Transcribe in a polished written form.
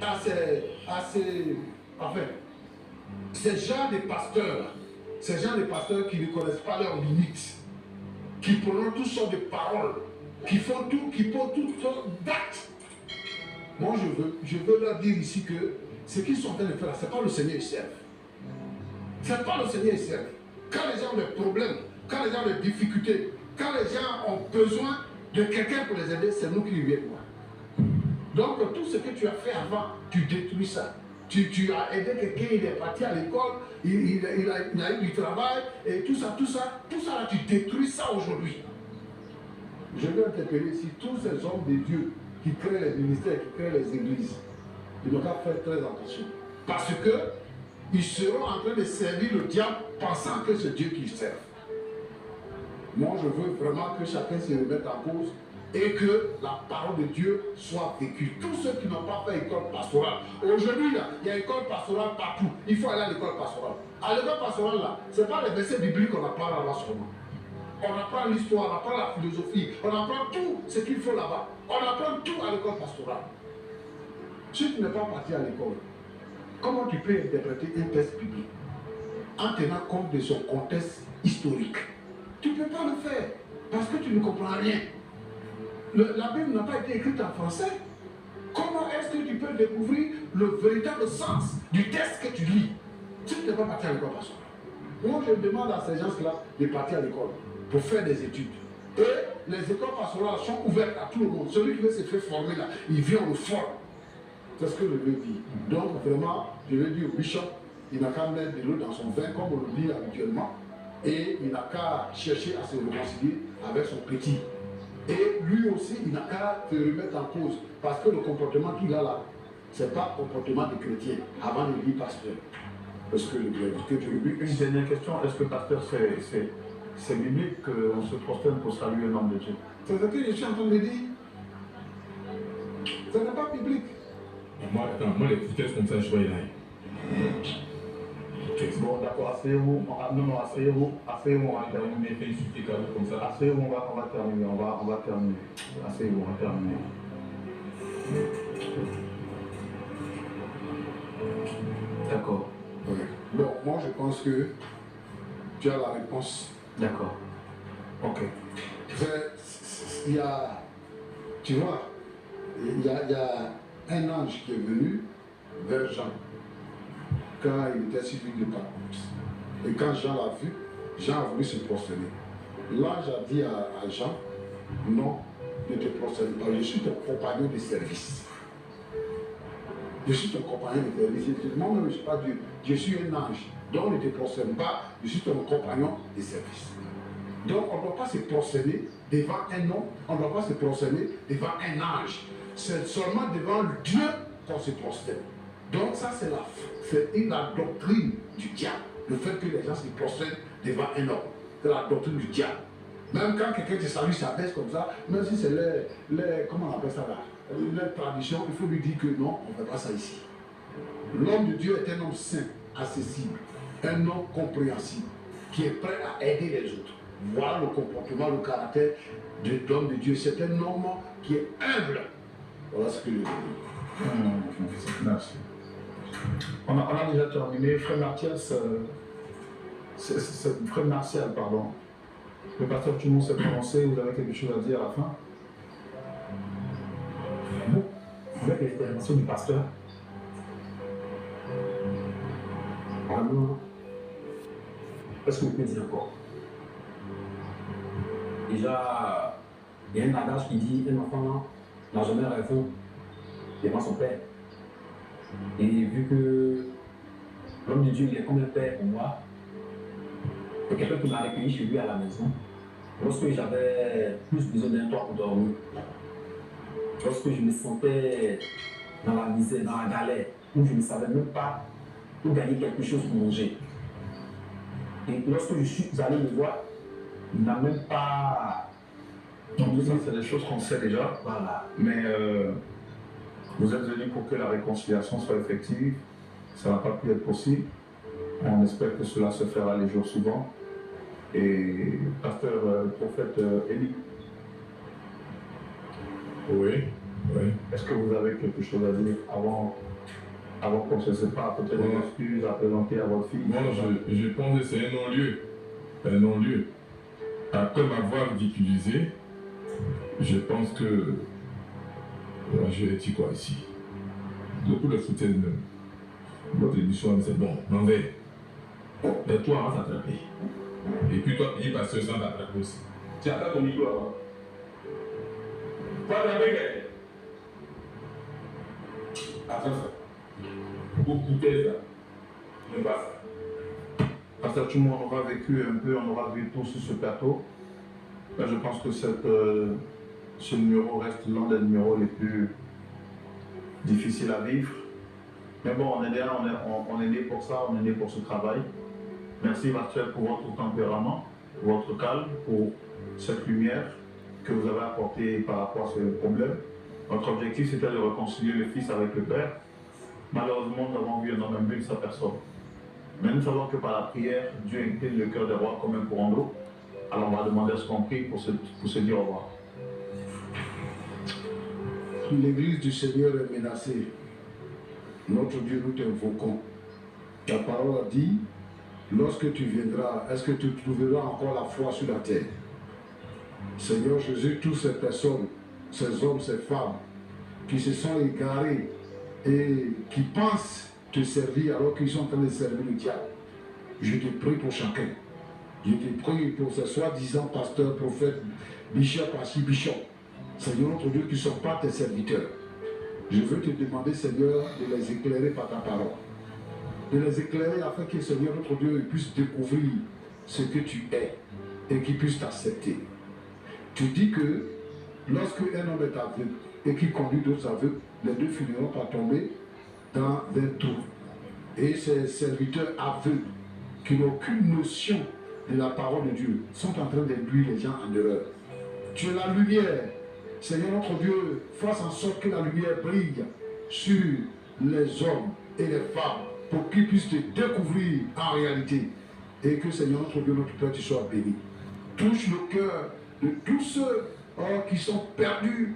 enfin, ces gens de pasteurs, qui ne connaissent pas leurs limites, qui prononcent toutes sortes de paroles, qui font tout, qui posent toutes sortes d'actes. Moi, je veux leur dire ici que ce qu'ils sont en train de faire, ce n'est pas le Seigneur qui servent. Ce n'est pas le Seigneur qui servent. Quand les gens ont des problèmes, quand les gens ont des difficultés, quand les gens ont besoin de quelqu'un pour les aider, c'est nous qui lui viennent voir. Donc, tout ce que tu as fait avant, tu détruis ça. Tu as aidé quelqu'un, il est parti à l'école, il a eu du travail, et tout ça là, tu détruis ça aujourd'hui. Je veux interpeller ici tous ces hommes de Dieu qui créent les ministères, qui créent les églises. Ils doivent faire très attention. Parce que ils seront en train de servir le diable pensant que c'est Dieu qu'ils servent. Moi, je veux vraiment que chacun se remette en cause et que la parole de Dieu soit vécue. Tous ceux qui n'ont pas fait école pastorale, aujourd'hui, il y a école pastorale partout. Il faut aller à l'école pastorale. À l'école pastorale, là, ce n'est pas les versets bibliques qu'on apprend là-bas seulement. On apprend l'histoire, on apprend la philosophie, on apprend tout ce qu'il faut là-bas. On apprend tout à l'école pastorale. Si tu n'es pas parti à l'école, comment tu peux interpréter un texte biblique en tenant compte de son contexte historique? Tu ne peux pas le faire parce que tu ne comprends rien. La Bible n'a pas été écrite en français. Comment est-ce que tu peux découvrir le véritable sens du texte que tu lis si tu n'es pas parti à l'école pastorale? Moi, je demande à ces gens-là de partir à l'école pour faire des études. Et les écoles pastorales sont ouvertes à tout le monde. Celui qui veut se faire former là, il vient, on le forme. C'est ce que je veux dire. Donc vraiment, je veux dire au bishop, il n'a qu'à mettre de l'eau dans son vin comme on le dit habituellement. Et il n'a qu'à chercher à se réconcilier avec son petit. Et lui aussi, il n'a qu'à se remettre en cause. Parce que le comportement qu'il a là, ce n'est pas le comportement de chrétien avant de dire pasteur. Parce que une dernière question, est-ce que pasteur, c'est biblique qu'on se prosterne pour saluer un homme de Dieu? C'est ce que je suis en train de dire. Ce n'est pas biblique. Moi, les vitesses comme ça, je vois là. Bon, d'accord, asseyez-vous. Non, asseyez-vous, on va terminer. Fais une suite comme ça. Asseyez-vous, on va terminer, on va terminer. Asseyez-vous, on va terminer. D'accord. Oui. Bon, moi je pense que tu as la réponse. D'accord. Ok. Il y a, tu vois, il y a un ange qui est venu vers Jean quand il était sur l'île de Patmos. Et quand Jean l'a vu, Jean a voulu se prosterner. L'ange a dit à Jean, non, ne te prosterne pas, je suis ton compagnon de service. Je suis ton compagnon de service. Moi, je ne suis pas Dieu, je suis un ange. Donc ne te prosterne pas, je suis ton compagnon de service. Donc on ne doit pas se prosterner devant un homme, on ne doit pas se prosterner devant un ange. C'est seulement devant Dieu qu'on se prosterne. Donc ça c'est la doctrine du diable. Le fait que les gens se prosternent devant un homme. C'est la doctrine du diable. Même quand quelqu'un te salue, ça baisse comme ça, même si c'est comment on appelle ça là, leur tradition, il faut lui dire que non, on ne fait pas ça ici. L'homme de Dieu est un homme saint, accessible, un homme compréhensible, qui est prêt à aider les autres. Voilà le comportement, le caractère de l'homme de Dieu. C'est un homme qui est humble. Voilà ce que je veux dire. Merci. On a déjà terminé. Frère Martial, pardon. Le pasteur Tumon s'est prononcé, vous avez quelque chose à dire à la fin? Avec l'expérimentation du pasteur. Alors, qu'est-ce que vous pouvez dire encore? Déjà, il y a un adage qui dit un enfant n'a jamais raison devant son père. Et vu que l'homme de Dieu il est comme un père pour moi, c'est quelqu'un qui m'a recueilli chez lui à la maison lorsque j'avais plus besoin d'un toit pour dormir. Lorsque je me sentais dans la misère, dans la galère, où je ne savais même pas où gagner quelque chose pour manger. Et lorsque je suis allé le voir, il n'a même pas... Donc tout ça, c'est des choses qu'on sait déjà. Voilà. Mais vous êtes venu pour que la réconciliation soit effective. Ça n'a pas pu être possible. On espère que cela se fera les jours suivants. Et pasteur prophète Élie. Oui, oui. Est-ce que vous avez quelque chose à dire avant qu'on se sépare, peut-être des excuses à présenter à votre fille? Moi, je pense que c'est un non-lieu. Un non-lieu. Après m'avoir ridiculisé, je pense que moi, je vais dire quoi ici? Pour le foutaise même. Votre émission, c'est bon, m'en vais. Et toi, on va t'attraper. Et puis toi, payer pasteur sans t'attraper aussi. Tu attends ton micro avant. Pas d'américain. Attends ça. Pour goûter ça. Ne pas ça. Pasteur Tchoumou, on aura vécu un peu, on aura vu tout sur ce plateau. Là, je pense que ce numéro reste l'un des numéros les plus difficiles à vivre. Mais bon, on est là, on est né pour ça, on est né pour ce travail. Merci Marcel pour votre tempérament, pour votre calme, pour cette lumière que vous avez apportée par rapport à ce problème. Notre objectif, c'était de réconcilier le Fils avec le Père. Malheureusement, nous avons vu un homme imbu de sa personne. Mais nous savons que par la prière, Dieu incline le cœur des rois comme un courant d'eau. Alors on va demander à ce qu'on prie pour se dire au revoir. L'église du Seigneur est menacée. Notre Dieu, nous t'invoquons. Ta parole a dit, lorsque tu viendras, est-ce que tu trouveras encore la foi sur la terre? Seigneur Jésus, toutes ces personnes, ces hommes, ces femmes, qui se sont égarés et qui pensent te servir alors qu'ils sont en train de servir le diable, je te prie pour chacun. Je te prie pour ces soi-disant pasteurs, prophètes, bishop, archibishop. Seigneur notre Dieu, qui ne sont pas tes serviteurs. Je veux te demander, Seigneur, de les éclairer par ta parole. De les éclairer afin que, Seigneur notre Dieu, puisse découvrir ce que tu es et qu'ils puissent t'accepter. Tu dis que lorsque un homme est aveugle et qu'il conduit d'autres aveugles, les deux finiront par tomber dans un trou. Et ces serviteurs aveugles qui n'ont aucune notion de la parole de Dieu sont en train d'induire les gens en erreur. Tu es la lumière. Seigneur notre Dieu, fasse en sorte que la lumière brille sur les hommes et les femmes pour qu'ils puissent te découvrir en réalité. Et que Seigneur notre Dieu, notre Père, tu sois béni. Touche le cœur de tous ceux qui sont perdus